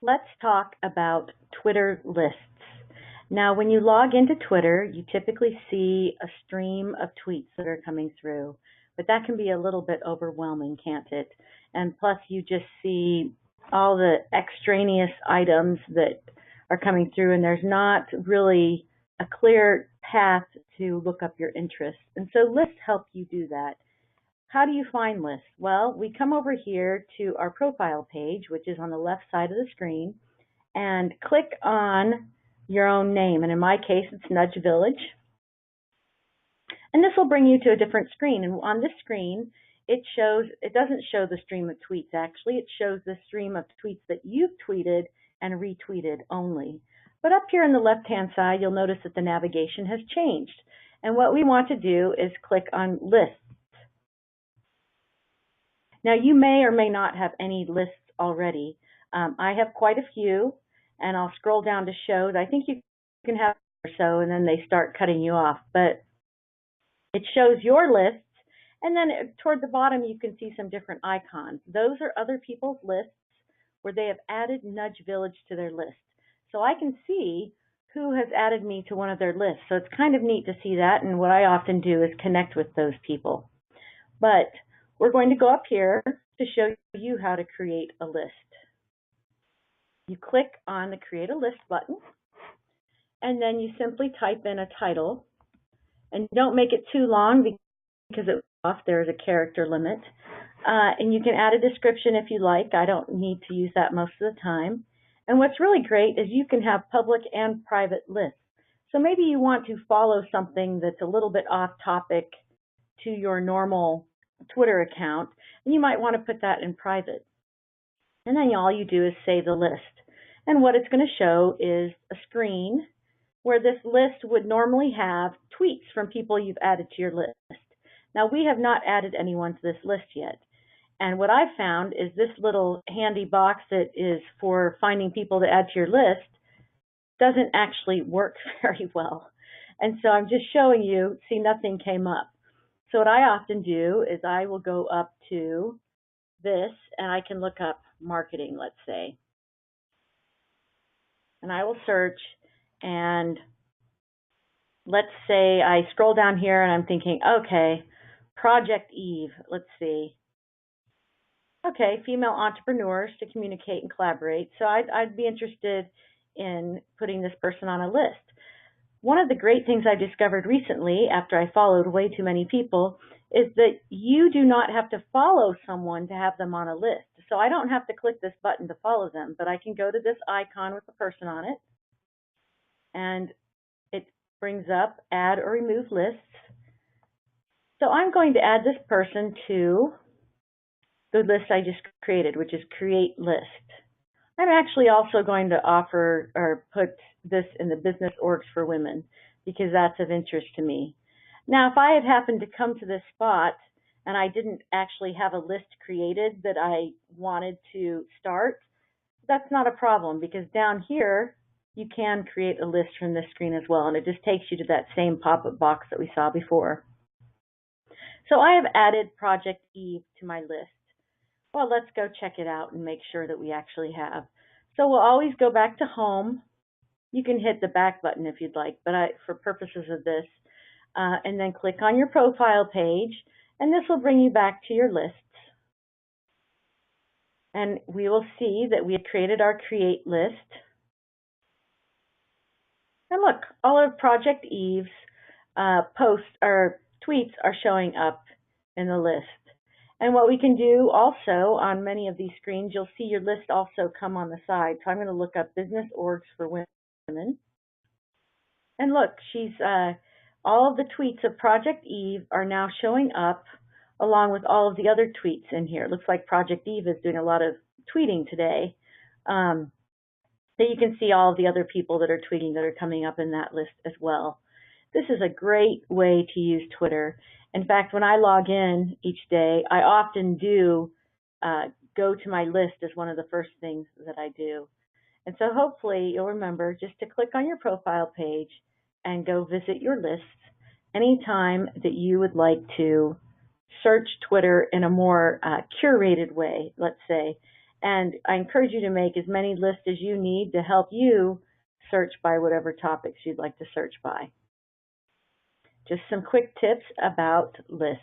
Let's talk about Twitter lists. Now, when you log into Twitter, you typically see a stream of tweets that are coming through, but that can be a little bit overwhelming, can't it? And plus, you just see all the extraneous items that are coming through, and there's not really a clear path to look up your interests. And so lists help you do that. How do you find lists? Well, we come over here to our profile page, which is on the left side of the screen, and click on your own name. And in my case, it's Nudge Village. And this will bring you to a different screen. And on this screen, it doesn't show the stream of tweets, actually. It shows the stream of tweets that you've tweeted and retweeted only. But up here on the left-hand side, you'll notice that the navigation has changed. And what we want to do is click on Lists. Now, you may or may not have any lists already. I have quite a few, and I'll scroll down to shows. I think you can have or so, and then they start cutting you off. But it shows your lists, and then toward the bottom, you can see some different icons. Those are other people's lists where they have added Nudge Village to their list. So I can see who has added me to one of their lists. So it's kind of neat to see that, and what I often do is connect with those people. But we're going to go up here to show you how to create a list. You click on the Create a List button, and then you simply type in a title. And don't make it too long because it's off. There is a character limit. And you can add a description if you like. I don't need to use that most of the time. And what's really great is you can have public and private lists. So maybe you want to follow something that's a little bit off topic to your normal Twitter account, and you might want to put that in private. And then all you do is save the list. And what it's going to show is a screen where this list would normally have tweets from people you've added to your list. Now, we have not added anyone to this list yet. And what I've found is this little handy box that is for finding people to add to your list doesn't actually work very well. And so I'm just showing you, see, nothing came up. So what I often do is I will go up to this, and I can look up marketing, let's say. And I will search, and let's say I scroll down here, and I'm thinking, okay, Project Eve, let's see. Okay, female entrepreneurs to communicate and collaborate. So I'd be interested in putting this person on a list. One of the great things I discovered recently, after I followed way too many people, is that you do not have to follow someone to have them on a list. So I don't have to click this button to follow them, but I can go to this icon with the person on it, and it brings up add or remove lists. So I'm going to add this person to the list I just created, which is create list. I'm actually also going to offer or put this in the Business Orgs for Women because that's of interest to me. Now, if I had happened to come to this spot and I didn't actually have a list created that I wanted to start, that's not a problem because down here you can create a list from this screen as well, and it just takes you to that same pop-up box that we saw before. So I have added Project Eve to my list. Well, let's go check it out and make sure that we actually have. So we'll always go back to home. You can hit the back button if you'd like, but for purposes of this, and then click on your profile page, and this will bring you back to your lists. And we will see that we have created our create list. And look, all of Project Eve's posts or tweets are showing up in the list. And what we can do also on many of these screens, you'll see your list also come on the side. So I'm going to look up Business Orgs for Women. And look, all of the tweets of Project Eve are now showing up along with all of the other tweets in here. It looks like Project Eve is doing a lot of tweeting today. So you can see all of the other people that are tweeting that are coming up in that list as well. This is a great way to use Twitter. In fact, when I log in each day, I often do go to my list as one of the first things that I do. And so hopefully you'll remember just to click on your profile page and go visit your lists anytime that you would like to search Twitter in a more curated way, let's say, And I encourage you to make as many lists as you need to help you search by whatever topics you'd like to search by. Just some quick tips about lists.